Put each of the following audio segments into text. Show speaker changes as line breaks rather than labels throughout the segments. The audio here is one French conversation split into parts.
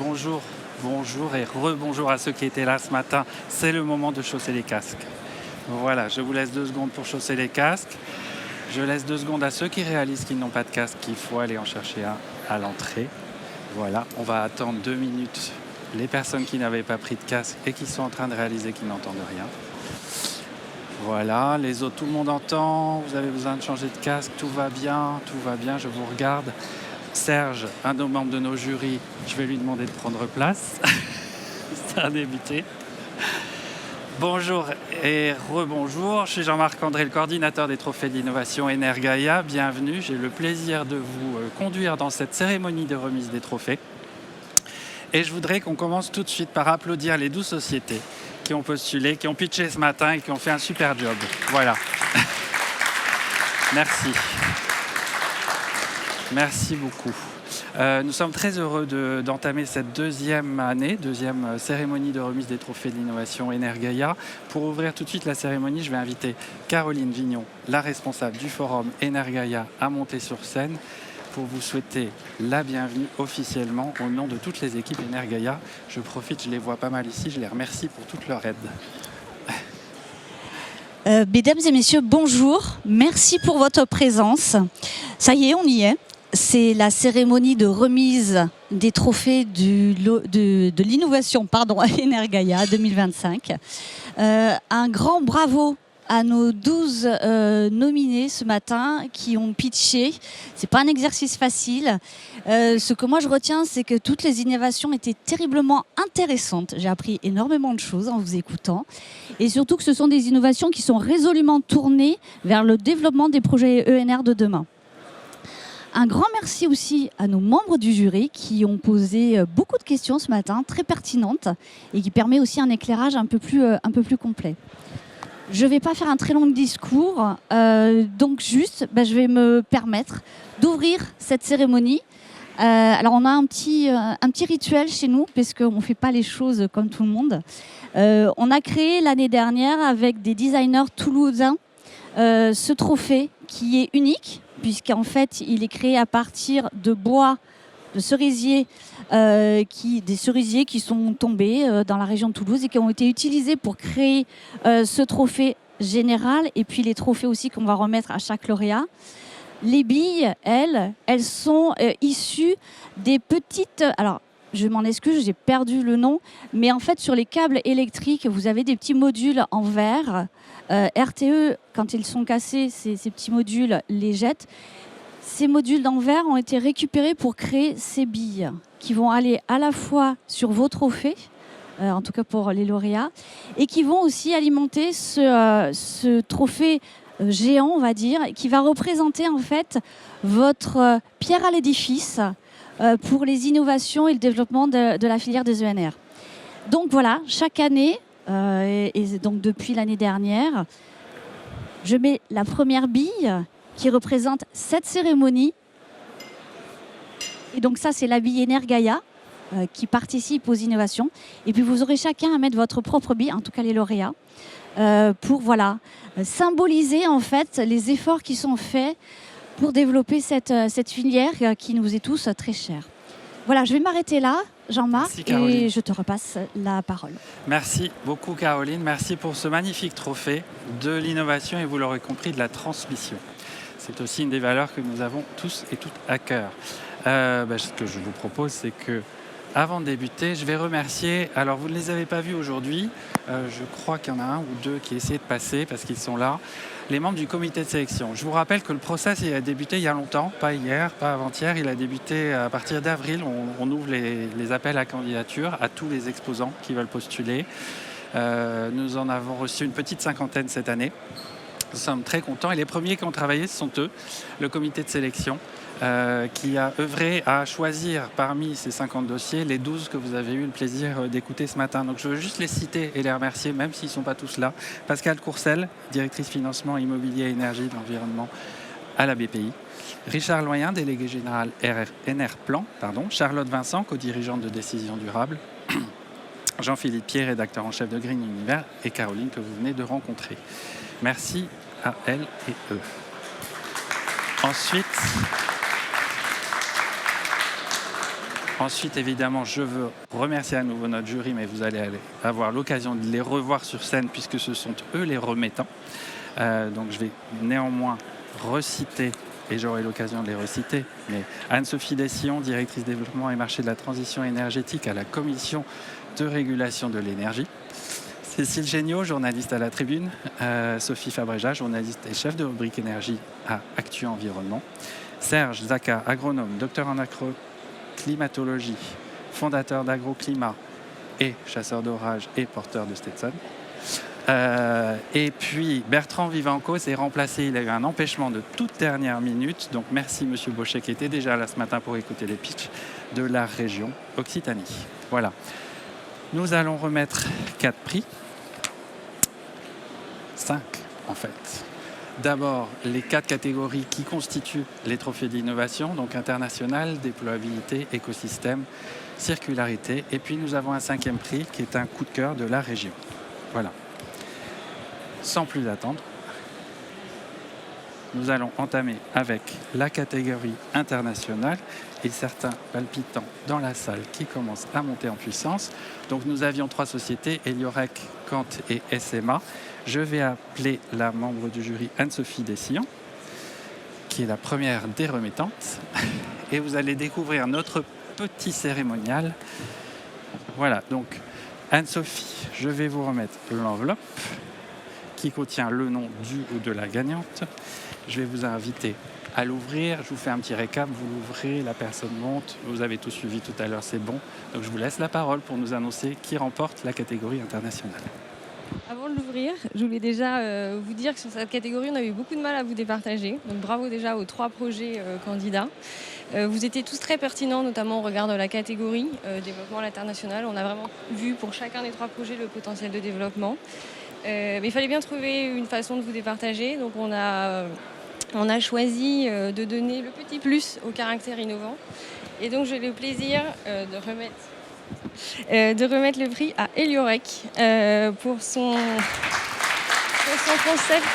bonjour, bonjour et rebonjour à ceux qui étaient là ce matin. C'est le moment de chausser les casques. Voilà, je vous laisse 2 secondes pour chausser les casques. Je laisse 2 secondes à ceux qui réalisent qu'ils n'ont pas de casque, qu'il faut aller en chercher un à l'entrée. Voilà, on va attendre 2 minutes les personnes qui n'avaient pas pris de casque et qui sont en train de réaliser qu'ils n'entendent rien. Voilà, les autres, tout le monde entend, vous avez besoin de changer de casque, tout va bien, je vous regarde. Serge, un des membres de nos jurys, je vais lui demander de prendre place. Ça a débuté. Bonjour et rebonjour, je suis Jean-Marc André, le coordinateur des trophées de l'innovation Energaia. Bienvenue, j'ai le plaisir de vous conduire dans cette cérémonie de remise des trophées. Et je voudrais qu'on commence tout de suite par applaudir les 12 sociétés qui ont postulé, qui ont pitché ce matin et qui ont fait un super job. Voilà. Merci. Merci beaucoup. Nous sommes très heureux d'entamer cette deuxième cérémonie de remise des trophées de l'innovation Energaia. Pour ouvrir tout de suite la cérémonie, je vais inviter Caroline Vignon, la responsable du forum Energaia, à monter sur scène pour vous souhaiter la bienvenue officiellement au nom de toutes les équipes Energaia. Je profite, je les vois pas mal ici, je les remercie pour toute leur aide.
Mesdames et messieurs, bonjour. Merci pour votre présence. Ça y est, on y est. C'est la cérémonie de remise des trophées de l'innovation Energaia 2025. Un grand bravo à nos 12 nominés ce matin qui ont pitché. C'est pas un exercice facile. Ce que moi je retiens, c'est que toutes les innovations étaient terriblement intéressantes. J'ai appris énormément de choses en vous écoutant. Et surtout que ce sont des innovations qui sont résolument tournées vers le développement des projets ENR de demain. Un grand merci aussi à nos membres du jury qui ont posé beaucoup de questions ce matin, très pertinentes, et qui permet aussi un éclairage un peu plus complet. Je ne vais pas faire un très long discours, donc juste, je vais me permettre d'ouvrir cette cérémonie. Alors on a un petit rituel chez nous, parce qu'on ne fait pas les choses comme tout le monde. On a créé l'année dernière avec des designers toulousains ce trophée qui est unique, puisqu'en fait, il est créé à partir de bois, de cerisiers, des cerisiers qui sont tombés dans la région de Toulouse et qui ont été utilisés pour créer ce trophée général et puis les trophées aussi qu'on va remettre à chaque lauréat. Les billes, elles sont issues des petites... Alors, je m'en excuse, j'ai perdu le nom, mais en fait, sur les câbles électriques, vous avez des petits modules en verre. RTE, quand ils sont cassés, ces petits modules les jettent. Ces modules en verre ont été récupérés pour créer ces billes qui vont aller à la fois sur vos trophées, en tout cas pour les lauréats, et qui vont aussi alimenter ce trophée géant, on va dire, qui va représenter en fait votre pierre à l'édifice pour les innovations et le développement de la filière des ENR. Donc voilà, chaque année, et donc depuis l'année dernière, je mets la première bille qui représente cette cérémonie. Et donc ça, c'est la bille Energaia qui participe aux innovations. Et puis vous aurez chacun à mettre votre propre bille, en tout cas les lauréats, pour symboliser en fait les efforts qui sont faits pour développer cette filière qui nous est tous très chère. Voilà, je vais m'arrêter là, Jean-Marc, et je te repasse la parole.
Merci beaucoup, Caroline. Merci pour ce magnifique trophée de l'innovation et vous l'aurez compris, de la transmission. C'est aussi une des valeurs que nous avons tous et toutes à cœur. Ce que je vous propose, c'est que, avant de débuter, je vais remercier. Alors, vous ne les avez pas vus aujourd'hui. Je crois qu'il y en a un ou deux qui essaient de passer parce qu'ils sont là. Les membres du comité de sélection. Je vous rappelle que le process il a débuté il y a longtemps, pas hier, pas avant-hier. Il a débuté à partir d'avril. On ouvre les appels à candidature à tous les exposants qui veulent postuler. Nous en avons reçu une petite 50aine cette année. Nous sommes très contents. Et les premiers qui ont travaillé, ce sont eux, le comité de sélection, qui a œuvré à choisir parmi ces 50 dossiers les 12 que vous avez eu le plaisir d'écouter ce matin. Donc je veux juste les citer et les remercier, même s'ils ne sont pas tous là. Pascal Courcel, directrice financement immobilier, énergie, de l'environnement à la BPI. Richard Loyen, délégué général Enerplan. Charlotte Vincent, co-dirigeante de Décision Durable. Jean-Philippe Pied, rédacteur en chef de Green Univers. Et Caroline, que vous venez de rencontrer. Merci à elle et eux. Ensuite, Ensuite, évidemment, je veux remercier à nouveau notre jury, mais vous allez avoir l'occasion de les revoir sur scène puisque ce sont eux les remettants. Donc je vais néanmoins reciter, et j'aurai l'occasion de les reciter, mais Anne-Sophie Dessillon, directrice développement et marché de la transition énergétique à la Commission de régulation de l'énergie. Cécile Géniaud, journaliste à la Tribune. Sophie Fabreja, journaliste et chef de rubrique énergie à Actu Environnement. Serge Zaka, agronome, docteur en climatologie, fondateur d'AgroClimat et chasseur d'orage et porteur de Stetson. Et puis Bertrand Vivancos est remplacé, il a eu un empêchement de toute dernière minute, donc merci Monsieur Bauchet qui était déjà là ce matin pour écouter les pitchs de la région Occitanie. Voilà, nous allons remettre 4 prix, 5 en fait. D'abord les 4 catégories qui constituent les trophées d'innovation, donc international, déployabilité, écosystème, circularité, et puis nous avons un 5e prix qui est un coup de cœur de la région. Voilà. Sans plus attendre, nous allons entamer avec la catégorie internationale et certains palpitants dans la salle qui commencent à monter en puissance. Donc nous avions 3 sociétés, Eliorec, Kant et SMA. Je vais appeler la membre du jury Anne-Sophie Dessillon, qui est la première des remettantes. Et vous allez découvrir notre petit cérémonial. Voilà, donc Anne-Sophie, je vais vous remettre l'enveloppe qui contient le nom du ou de la gagnante. Je vais vous inviter à l'ouvrir. Je vous fais un petit récap. Vous l'ouvrez, la personne monte. Vous avez tout suivi tout à l'heure, c'est bon. Donc je vous laisse la parole pour nous annoncer qui remporte la catégorie internationale.
Avant de l'ouvrir, je voulais déjà vous dire que sur cette catégorie, on avait beaucoup de mal à vous départager. Donc bravo déjà aux 3 projets candidats. Vous étiez tous très pertinents, notamment au regard de la catégorie développement à l'international. On a vraiment vu pour chacun des 3 projets le potentiel de développement. Mais il fallait bien trouver une façon de vous départager. Donc on a choisi de donner le petit plus au caractère innovant. Et donc j'ai le plaisir de remettre le prix à Eliorec pour son concept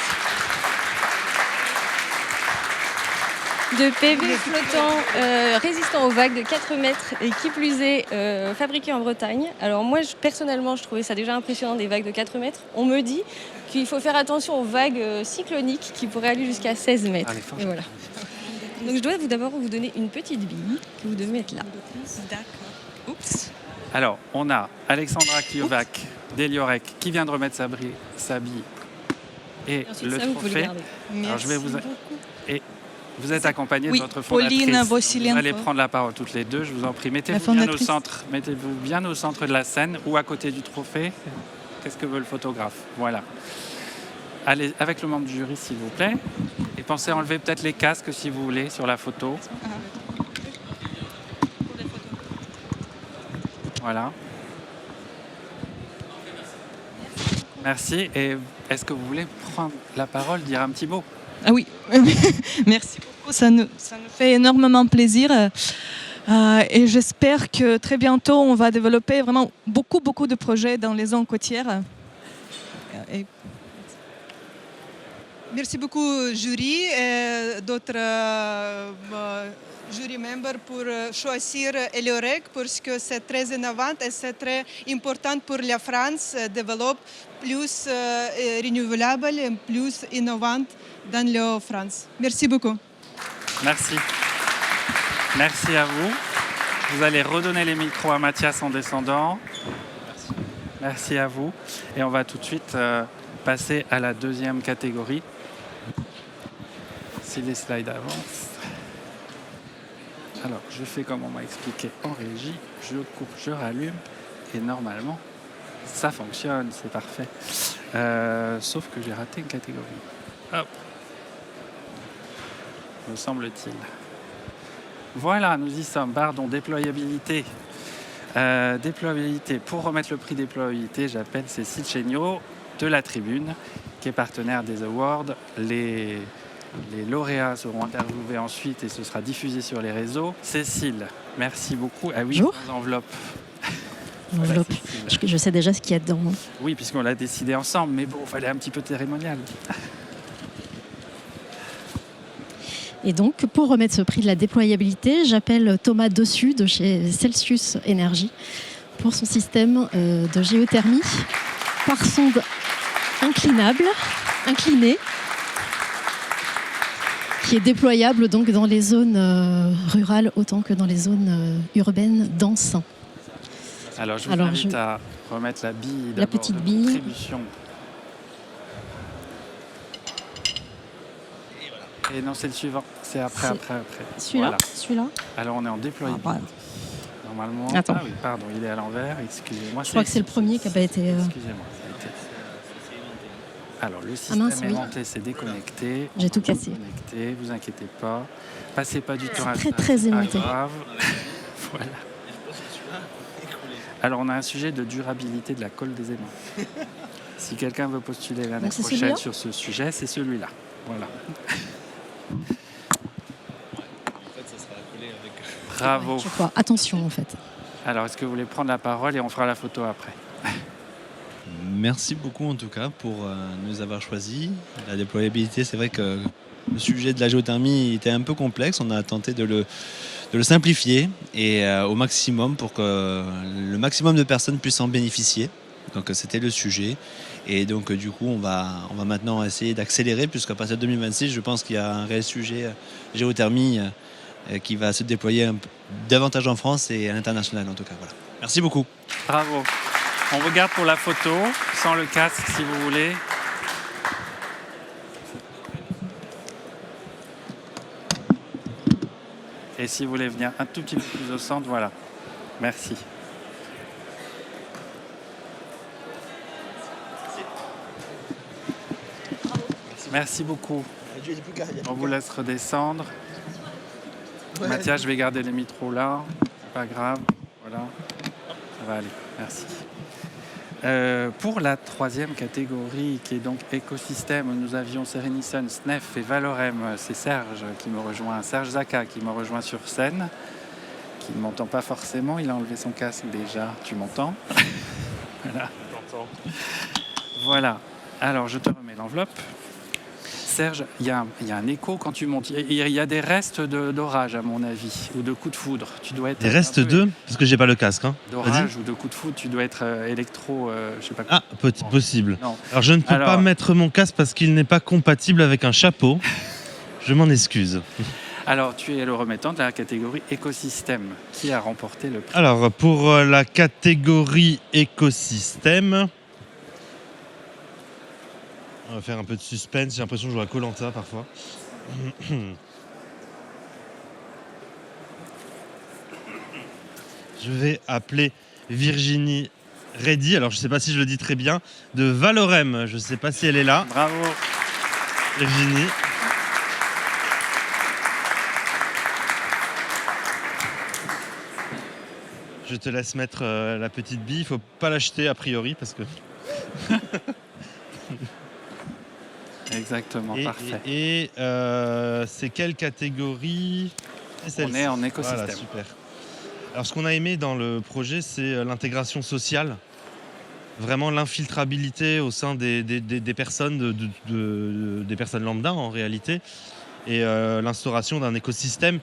de PV flottant résistant aux vagues de 4 mètres et qui plus est fabriqué en Bretagne. Alors moi personnellement je trouvais ça déjà impressionnant des vagues de 4 mètres. On me dit qu'il faut faire attention aux vagues cycloniques qui pourraient aller jusqu'à 16 mètres. Et voilà. Donc je dois d'abord vous donner une petite bille que vous devez mettre là.
D'accord.
Oups.
Alors, on a Alexandra Kliovac d'Eliorec qui vient de remettre sa bille et
Ensuite,
le
ça, vous pouvez le
trophée.
garder.
Alors, je vais vous...
Merci
Et vous êtes accompagnée
Oui,
de votre fondatrice.
Pauline
Vous
Vossilienko.
allez prendre la parole toutes les deux, je vous en prie. Mettez-vous bien au centre de la scène ou à côté du trophée. Qu'est-ce que veut le photographe? Voilà. Allez, avec le membre du jury, s'il vous plaît. Et pensez à enlever peut-être les casques, si vous voulez, sur la photo. Voilà. Merci. Et est-ce que vous voulez prendre la parole, dire un petit mot?
Ah oui, merci beaucoup. Ça nous fait énormément plaisir. Et j'espère que très bientôt, on va développer vraiment beaucoup de projets dans les zones côtières. Et...
Merci beaucoup, jury et d'autres jury members pour choisir Eliorec parce que c'est très innovant et c'est très important pour la France de développer plus renouvelable et plus innovante dans la France. Merci beaucoup.
Merci. Merci à vous. Vous allez redonner les micros à Mathias en descendant. Merci à vous. Et on va tout de suite passer à la 2e catégorie. Si les slides avancent. Alors, je fais comme on m'a expliqué en régie. Je coupe, je rallume. Et normalement, ça fonctionne. C'est parfait. Sauf que j'ai raté une catégorie. Hop. Me semble-t-il. Voilà, nous y sommes. Pardon, déployabilité. Déployabilité. Pour remettre le prix déployabilité, j'appelle Cécile Chéniaud de la Tribune, qui est partenaire des awards. Les lauréats seront interviewés ensuite et ce sera diffusé sur les réseaux. Cécile, merci beaucoup. Ah oui,
Bonjour.
enveloppe.
Enveloppe. Je sais déjà ce qu'il y a dedans.
Oui, puisqu'on l'a décidé ensemble, mais bon, il fallait un petit peu de cérémonial.
Et donc, pour remettre ce prix de la déployabilité, j'appelle Thomas Dessus de chez Celsius Énergie pour son système de géothermie par sonde inclinée, qui est déployable donc dans les zones rurales autant que dans les zones urbaines denses.
Alors, je vous invite à remettre la bille
La petite
de
bille.
contribution. Et non, c'est le suivant. C'est après.
Celui-là,
Voilà.
celui-là.
Alors, on est en déployabilité.
Voilà.
Normalement.
Attends.
Ah oui, pardon, il est à l'envers. Excusez-moi.
Je crois que c'est le premier qui n'a pas été...
Excusez-moi. ça a été- Alors, le système
mince,
est
oui.
monté, c'est déconnecté.
J'ai
On
tout
va
cassé.
déconnecter, vous inquiétez pas. Passez pas du temps à
très, très
c'est pas
aimanté.
grave. Voilà. Alors, on a un sujet de durabilité de la colle des aimants. Si quelqu'un veut postuler l'année
Donc, c'est
prochaine
celui-là
sur ce sujet, c'est celui-là. Voilà. Bravo.
Je crois. Attention, en fait.
Alors, est-ce que vous voulez prendre la parole et on fera la photo après?
Merci beaucoup en tout cas pour nous avoir choisis. La déployabilité, c'est vrai que le sujet de la géothermie était un peu complexe. On a tenté de le simplifier et au maximum pour que le maximum de personnes puissent en bénéficier. Donc c'était le sujet. Et donc du coup, on va maintenant essayer d'accélérer puisqu'à partir de 2026, je pense qu'il y a un réel sujet géothermie qui va se déployer davantage en France et à l'international en tout cas. Voilà. Merci beaucoup.
Bravo. On regarde pour la photo, sans le casque si vous voulez. Et si vous voulez venir un tout petit peu plus au centre, voilà. Merci. Merci beaucoup. On vous laisse redescendre. Mathias, je vais garder les micros là. C'est pas grave. Voilà. Ça va aller. Merci. Pour la troisième catégorie, qui est donc écosystème, où nous avions Serenison, SNEF et Valorem, c'est Serge qui me rejoint, Serge Zaka qui me rejoint sur scène, qui ne m'entend pas forcément, il a enlevé son casque déjà, tu m'entends? Voilà. Voilà, alors je te remets l'enveloppe. Serge, il y a un écho quand tu montes. Il y a des restes d'orage, à mon avis, ou de coups de foudre. Tu dois être
Des restes d'eux? Parce que j'ai pas le casque. Hein.
d'orage ou de coups de foudre, tu dois être électro, je sais pas quoi.
Ah, possible.
Non.
Alors je ne peux pas mettre mon casque parce qu'il n'est pas compatible avec un chapeau. Je m'en excuse.
Alors, tu es le remettant de la catégorie écosystème. Qui a remporté le prix?
Alors, pour la catégorie écosystème, on va faire un peu de suspense. J'ai l'impression de jouer à Koh-Lanta parfois. Je vais appeler Virginie Reddy. Alors, je ne sais pas si je le dis très bien. De Valorem. Je ne sais pas si elle est là.
Bravo.
Virginie. Je te laisse mettre la petite bille. Il ne faut pas l'acheter a priori parce que...
Exactement, parfait.
Et c'est quelle catégorie?
On est en écosystème.
Voilà, super. Alors ce qu'on a aimé dans le projet, c'est l'intégration sociale. Vraiment l'infiltrabilité au sein des personnes, des personnes lambda en réalité. Et l'instauration d'un écosystème,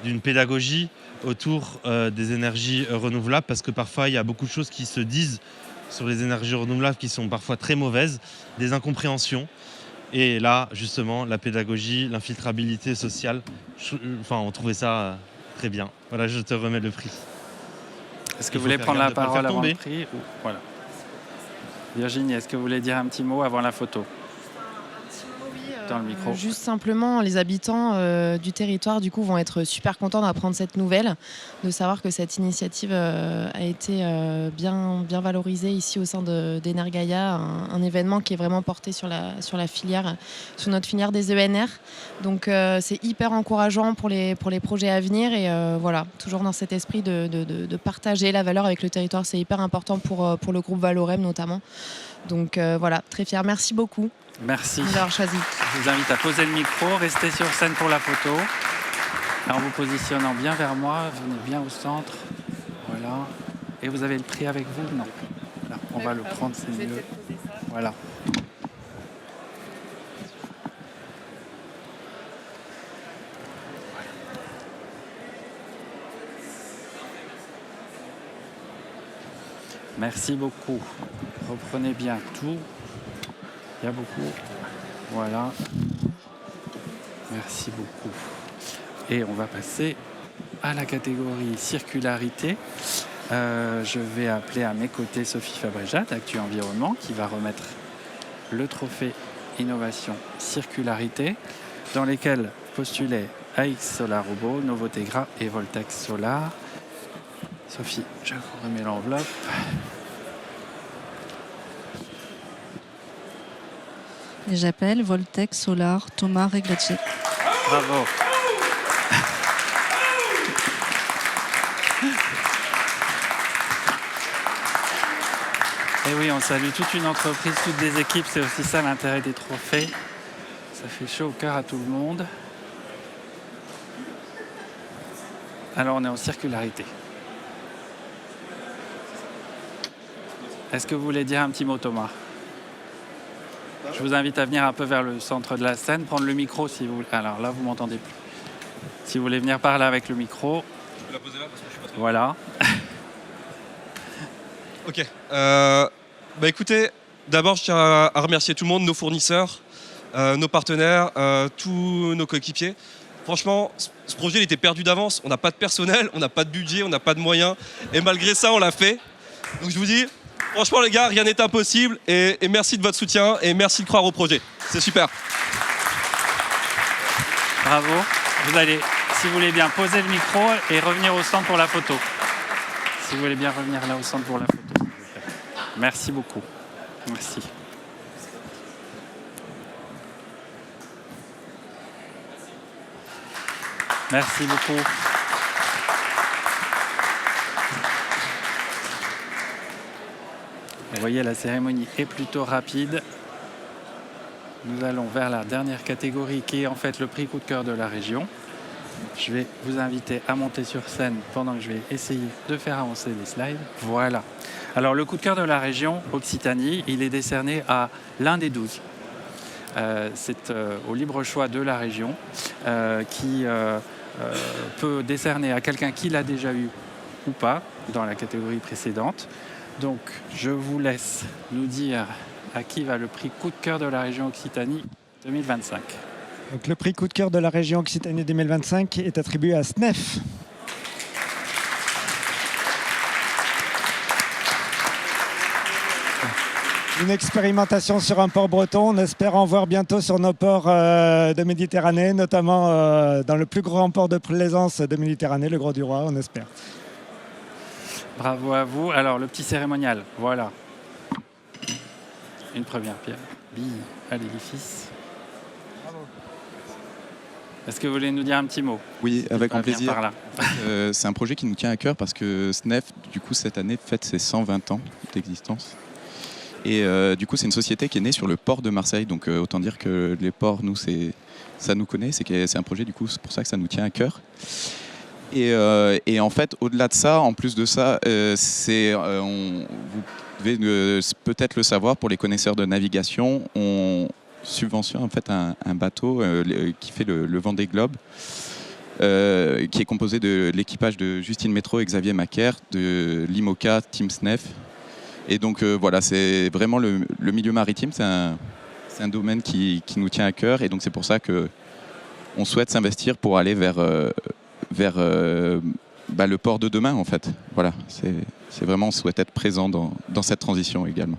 d'une pédagogie autour des énergies renouvelables. Parce que parfois, il y a beaucoup de choses qui se disent sur les énergies renouvelables qui sont parfois très mauvaises, des incompréhensions. Et là, justement, la pédagogie, l'infiltrabilité sociale, on trouvait ça très bien. Voilà, je te remets le prix.
Est-ce que vous voulez prendre la parole avant le prix ou... Voilà. Virginie, est-ce que vous voulez dire un petit mot avant la photo? Dans le micro.
Juste simplement, les habitants du territoire du coup vont être super contents d'apprendre cette nouvelle, de savoir que cette initiative a été bien valorisée ici au sein d'Energaia, un événement qui est vraiment porté sur la filière, sur notre filière des ENR. Donc c'est hyper encourageant pour les projets à venir et voilà, toujours dans cet esprit de partager la valeur avec le territoire, c'est hyper important pour le groupe Valorem notamment. Donc voilà, très fier. Merci beaucoup.
Merci.
D'avoir choisi.
Je vous invite à poser le micro, rester sur scène pour la photo. En vous positionnant bien vers moi, venez bien au centre. Voilà. Et vous avez le prix avec vous? Non. Voilà. On va le prendre, c'est mieux. Voilà. Merci beaucoup. Reprenez bien tout. Il y a beaucoup. Voilà. Merci beaucoup. Et on va passer à la catégorie circularité. Je vais appeler à mes côtés Sophie Fabrejat, d'Actu Environnement, qui va remettre le trophée Innovation Circularité, dans lesquels postulaient AX Solar Robot, Novotegra et Voltex Solar. Sophie, je vous remets l'enveloppe.
Et j'appelle Voltex Solar Thomas Reglatché.
Bravo. Et oui, on salue toute une entreprise, toutes des équipes. C'est aussi ça l'intérêt des trophées. Ça fait chaud au cœur à tout le monde. Alors, on est en circularité. Est-ce que vous voulez dire un petit mot, Thomas ? Je vous invite à venir un peu vers le centre de la scène, prendre le micro si vous voulez. Alors là, vous m'entendez plus. Si vous voulez venir par là avec le micro.
Je peux la poser là parce que je suis pas très...
Voilà.
Ok. Écoutez, d'abord, je tiens à remercier tout le monde, nos fournisseurs, nos partenaires, tous nos coéquipiers. Franchement, ce projet il était perdu d'avance. On n'a pas de personnel, on n'a pas de budget, on n'a pas de moyens. Et malgré ça, on l'a fait. Donc je vous dis, franchement les gars, rien n'est impossible. Et merci de votre soutien et merci de croire au projet. C'est super.
Bravo. Vous allez, si vous voulez bien, poser le micro et revenir au centre pour la photo. Si vous voulez bien revenir là au centre pour la photo. Merci beaucoup. Merci. Merci beaucoup. Vous voyez, la cérémonie est plutôt rapide. Nous allons vers la dernière catégorie qui est en fait le prix coup de cœur de la région. Je vais vous inviter à monter sur scène pendant que je vais essayer de faire avancer les slides. Voilà. Alors le coup de cœur de la région Occitanie, il est décerné à l'un des 12. C'est au libre choix de la région qui peut décerner à quelqu'un qui l'a déjà eu ou pas dans la catégorie précédente. Donc je vous laisse nous dire à qui va le prix coup de cœur de la région Occitanie 2025.
Donc, le prix coup de cœur de la région Occitanie 2025 est attribué à SNEF. Une expérimentation sur un port breton. On espère en voir bientôt sur nos ports de Méditerranée, notamment dans le plus grand port de plaisance de Méditerranée, le Gros-du-Roi, on espère.
Bravo à vous. Alors, le petit cérémonial, voilà. Une première pierre. Bille à l'édifice. Bravo. Est-ce que vous voulez nous dire un petit mot ?
Oui, avec grand plaisir.
Par là.
C'est un projet qui nous tient à cœur parce que SNEF, du coup, cette année, fête ses 120 ans d'existence. Et du coup, c'est une société qui est née sur le port de Marseille. Donc, autant dire que les ports, nous, ça nous connaît. C'est un projet, du coup, c'est pour ça que ça nous tient à cœur. Et en fait, au-delà de ça, en plus de ça, vous devez peut-être le savoir, pour les connaisseurs de navigation, on subventionne en fait un bateau qui fait le Vendée Globe, qui est composé de l'équipage de Justine Métro et Xavier Macaire, de l'IMOCA Team SNEF. Et donc voilà, c'est vraiment le milieu maritime, c'est un domaine qui nous tient à cœur. Et donc c'est pour ça qu'on souhaite s'investir pour aller vers le port de demain, en fait. Voilà, c'est vraiment, on souhaite être présent dans cette transition également.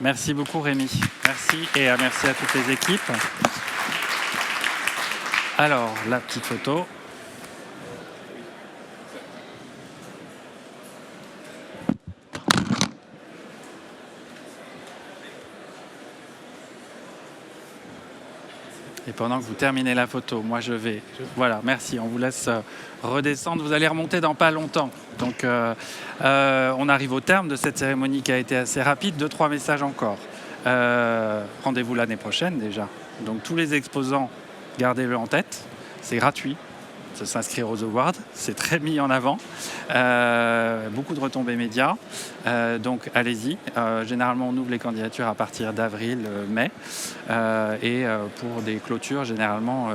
Merci beaucoup, Rémi. Merci et merci à toutes les équipes. Alors, la petite photo. Et pendant que vous terminez la photo, moi je vais... Voilà, merci, on vous laisse redescendre. Vous allez remonter dans pas longtemps. Donc on arrive au terme de cette cérémonie qui a été assez rapide. 2-3 messages encore. Rendez-vous l'année prochaine déjà. Donc tous les exposants, gardez-le en tête. C'est gratuit. De s'inscrire aux awards, c'est très mis en avant. Beaucoup de retombées médias. Donc allez-y. Généralement, on ouvre les candidatures à partir d'avril, mai. Et pour des clôtures, généralement,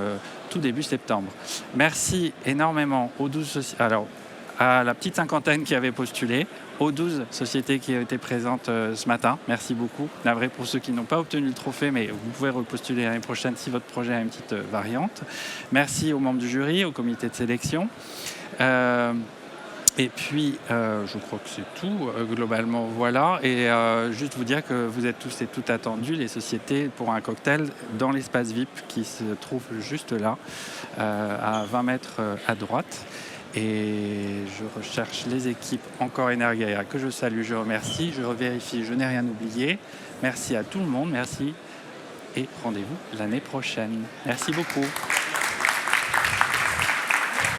tout début septembre. Merci énormément aux 12 sociétés. Alors, à la petite cinquantaine qui avait postulé, aux 12 sociétés qui ont été présentes ce matin. Merci beaucoup. Navré pour ceux qui n'ont pas obtenu le trophée, mais vous pouvez repostuler l'année prochaine si votre projet a une petite variante. Merci aux membres du jury, au comité de sélection. Et puis, je crois que c'est tout, globalement, voilà. Et juste vous dire que vous êtes tous et toutes attendus, les sociétés, pour un cocktail dans l'espace VIP qui se trouve juste là, à 20 mètres à droite. Et je recherche les équipes encore Energaia que je salue, je remercie, je vérifie, je n'ai rien oublié. Merci à tout le monde, merci. Et rendez-vous l'année prochaine. Merci beaucoup.